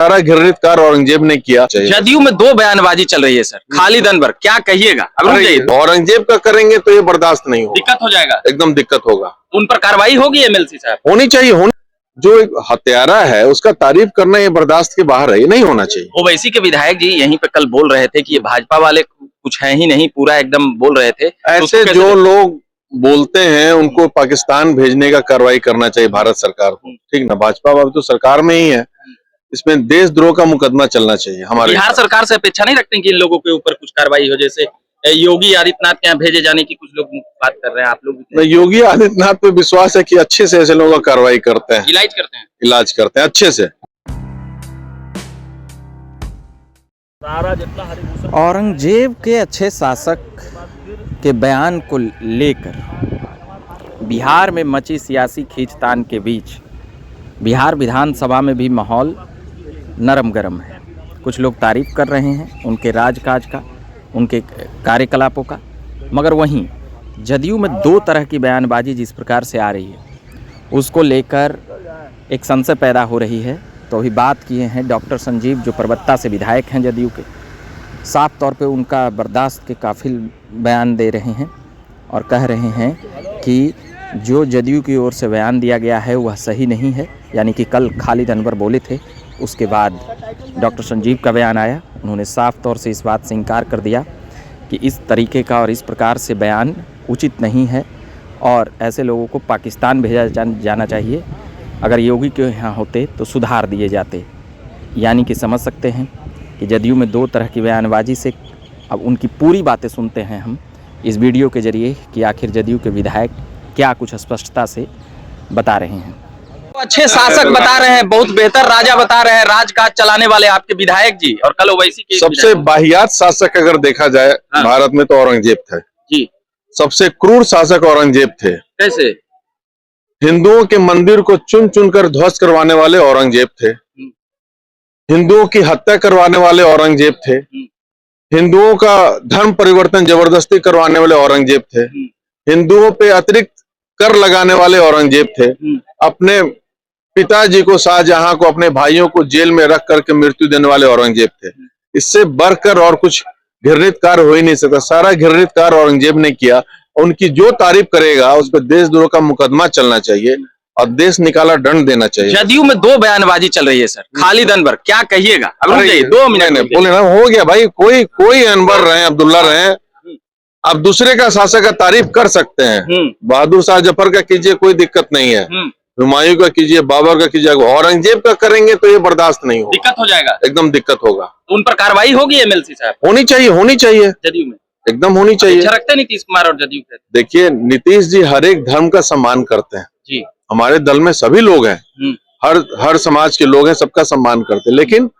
सारा घृणित कार्य औरंगजेब ने किया। जदयू में दो बयानबाजी चल रही है सर, खालिद अनवर, क्या कहिएगा? औरंगजेब का करेंगे तो ये बर्दाश्त नहीं होगा, दिक्कत हो जाएगा, एकदम दिक्कत होगा। उन पर कार्रवाई होगी एमएलसी साहब? होनी चाहिए। जो एक हत्यारा है उसका तारीफ करना ये बर्दाश्त के बाहर है, ये नहीं होना चाहिए। ओवैसी के विधायक जी यहीं पे कल बोल रहे थे कि ये भाजपा वाले कुछ है ही नहीं, पूरा एकदम बोल रहे थे। ऐसे जो लोग बोलते हैं उनको पाकिस्तान भेजने का कार्रवाई करना चाहिए भारत सरकार को, ठीक ना। भाजपा वाले तो सरकार में ही है, इसमें देशद्रोह का मुकदमा चलना चाहिए। हमारे बिहार सरकार से अपेक्षा नहीं रखते कि इन लोगों के ऊपर कुछ कार्रवाई हो? जैसे योगी आदित्यनाथ के यहाँ भेजे जाने की कुछ लोग बात कर रहे हैं, आप लोग? योगी आदित्यनाथ पे विश्वास है कि अच्छे से ऐसे लोगों का कार्रवाई करते हैं, इलाज करते हैं अच्छे से। औरंगजेब के अच्छे शासक के बयान को लेकर बिहार में मची सियासी खींचतान के बीच बिहार विधानसभा में भी माहौल नरम गरम है। कुछ लोग तारीफ कर रहे हैं उनके राजकाज का, उनके कार्यकलापों का, मगर वहीं जदयू में दो तरह की बयानबाजी जिस प्रकार से आ रही है उसको लेकर एक संशय पैदा हो रही है। तो अभी बात किए हैं डॉक्टर संजीव, जो परबत्ता से विधायक हैं जदयू के। साफ तौर पे उनका बर्दाश्त के काफिल बयान दे रहे हैं और कह रहे हैं कि जो जदयू की ओर से बयान दिया गया है वह सही नहीं है। यानी कि कल खालिद अनवर बोले थे, उसके बाद डॉक्टर संजीव का बयान आया, उन्होंने साफ तौर से इस बात से इनकार कर दिया कि इस तरीके का और इस प्रकार से बयान उचित नहीं है और ऐसे लोगों को पाकिस्तान भेजा जाना चाहिए। अगर योगी के यहाँ होते तो सुधार दिए जाते। यानी कि समझ सकते हैं कि जदयू में दो तरह की बयानबाजी से अब उनकी पूरी बातें सुनते हैं हम इस वीडियो के जरिए कि आखिर जदयू के विधायक क्या कुछ स्पष्टता से बता रहे हैं। अच्छे शासक बता रहे हैं, बहुत बेहतर राजा बता रहे हैं, राजकाज चलाने वाले आपके विधायक जी। और कल ओवैसी के सबसे वाहियात शासक अगर देखा जाए भारत में तो औरंगजेब थे जी। सबसे क्रूर शासक औरंगजेब थे। कैसे? हिंदुओं के मंदिर को चुन चुन कर ध्वस्त करवाने वाले औरंगजेब थे, हिंदुओं की हत्या करवाने वाले औरंगजेब थे, हिंदुओं का धर्म परिवर्तन जबरदस्ती करवाने वाले औरंगजेब थे, हिंदुओं पे अतिरिक्त कर लगाने वाले औरंगजेब थे, अपने पिताजी को शाहजहां को, अपने भाइयों को जेल में रख करके मृत्यु देने वाले औरंगजेब थे। इससे बढ़कर और कुछ घृणित कार्य हो ही नहीं सकता। सारा घृणित कार्य औरंगजेब ने किया। उनकी जो तारीफ करेगा उस पर देशद्रोह का मुकदमा चलना चाहिए और देश निकाला दंड देना चाहिए। जदयू में दो बयानबाजी चल रही है सर, खालिद अनवर, क्या कहिएगा? अगर 2 मिनट बोले ना, हो गया भाई। कोई अनवर रहे, अब्दुल्ला रहे, आप दूसरे का शासक का तारीफ कर सकते हैं। बहादुर शाह जफर का कीजिए, कोई दिक्कत नहीं है, हुमायूं का कीजिए, बाबर का कीजिए, औरंगजेब का करेंगे तो ये बर्दाश्त नहीं होगा, दिक्कत हो जाएगा, एकदम दिक्कत होगा। तो उन पर कार्रवाई होगी एमएलसी साहब? होनी चाहिए जदयू में एकदम होनी चाहिए। रखते नीतीश कुमार और जदयू पे? देखिए, नीतीश जी हर एक धर्म का सम्मान करते हैं जी। हमारे दल में सभी लोग हैं, हर समाज के लोग हैं, सबका सम्मान करते हैं। लेकिन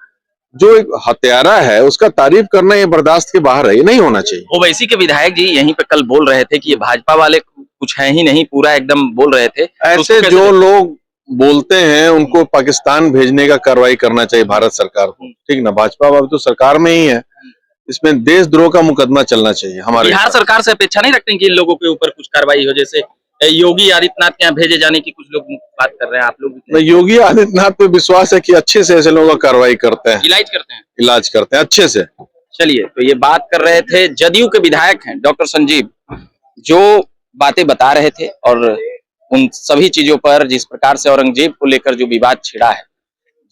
जो एक हत्यारा है उसका तारीफ करना ये बर्दाश्त के बाहर है, ये नहीं होना चाहिए। ओवैसी के विधायक जी यहीं पे कल बोल रहे थे कि ये भाजपा वाले कुछ है ही नहीं, पूरा एकदम बोल रहे थे। ऐसे जो लोग बोलते हैं उनको पाकिस्तान भेजने का कार्रवाई करना चाहिए भारत सरकार को, ठीक ना। भाजपा वाले तो सरकार में ही है, इसमें देशद्रोह का मुकदमा चलना चाहिए। हमारे बिहार सरकार से अपेक्षा नहीं रखते कि इन लोगों के ऊपर कुछ कार्रवाई हो? जैसे योगी आदित्यनाथ के यहाँ भेजे जाने की कुछ लोग बात कर रहे हैं, आप लोग? योगी आदित्यनाथ पे विश्वास है कि अच्छे से ऐसे लोगों का कार्रवाई करते हैं, इलाज करते हैं अच्छे से। चलिए, तो ये बात कर रहे थे जदयू के विधायक हैं डॉक्टर संजीव, जो बातें बता रहे थे और उन सभी चीजों पर जिस प्रकार से औरंगजेब को लेकर जो विवाद छिड़ा है,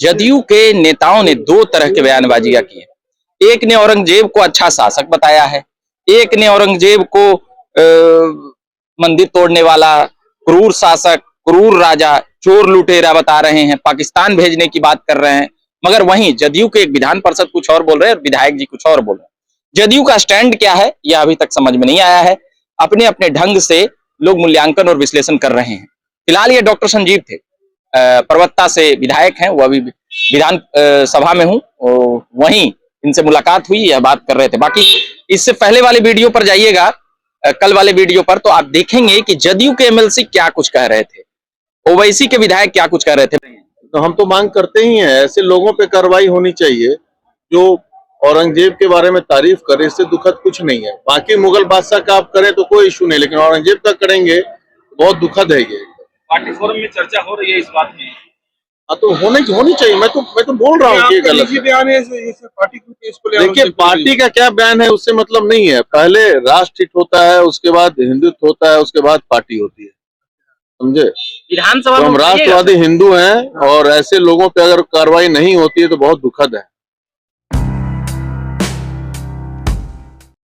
जदयू के नेताओं ने दो तरह के बयानबाजियां की है। एक ने औरंगजेब को अच्छा शासक बताया है, एक ने औरंगजेब को मंदिर तोड़ने वाला, क्रूर शासक, क्रूर राजा, चोर लुटेरा बता रहे हैं, पाकिस्तान भेजने की बात कर रहे हैं। मगर वहीं जदयू के एक विधान पार्षद कुछ और बोल रहे हैं और विधायक जी कुछ और बोल रहे हैं। जदयू का स्टैंड क्या है यह अभी तक समझ में नहीं आया है। अपने अपने ढंग से लोग मूल्यांकन और विश्लेषण कर रहे हैं। फिलहाल ये डॉक्टर संजीव थे, परबत्ता से विधायक हैं, वो अभी विधान सभा में हूँ, वहीं इनसे मुलाकात हुई, यह बात कर रहे थे। बाकी इससे पहले वाले वीडियो पर जाइएगा, कल वाले वीडियो पर, तो आप देखेंगे कि जदयू के एमएलसी क्या कुछ कह रहे थे, ओवैसी के विधायक क्या कुछ कह रहे थे। तो हम तो मांग करते ही हैं, ऐसे लोगों पे कार्रवाई होनी चाहिए जो औरंगजेब के बारे में तारीफ करे। इससे दुखद कुछ नहीं है। बाकी मुगल बादशाह का आप करें तो कोई इशू नहीं, लेकिन औरंगजेब का करेंगे बहुत दुखद है। ये पार्टी फोरम में चर्चा हो रही है इस बात की। तो होनी चाहिए। मैं तो बोल रहा हूँ कि ये गलत है। बयान है इस पार्टी को इसको ले देखिए, पार्टी का क्या बयान है उससे मतलब नहीं है। पहले राष्ट्र हित होता है, उसके बाद हिंदुत्व होता है, उसके बाद पार्टी होती है, समझे। विधानसभा तो में हम उठाइएगा राष्ट्रवादी हिंदू हैं और ऐसे लोगों पे अगर कार्रवाई नहीं होती है तो बहुत दुखद है।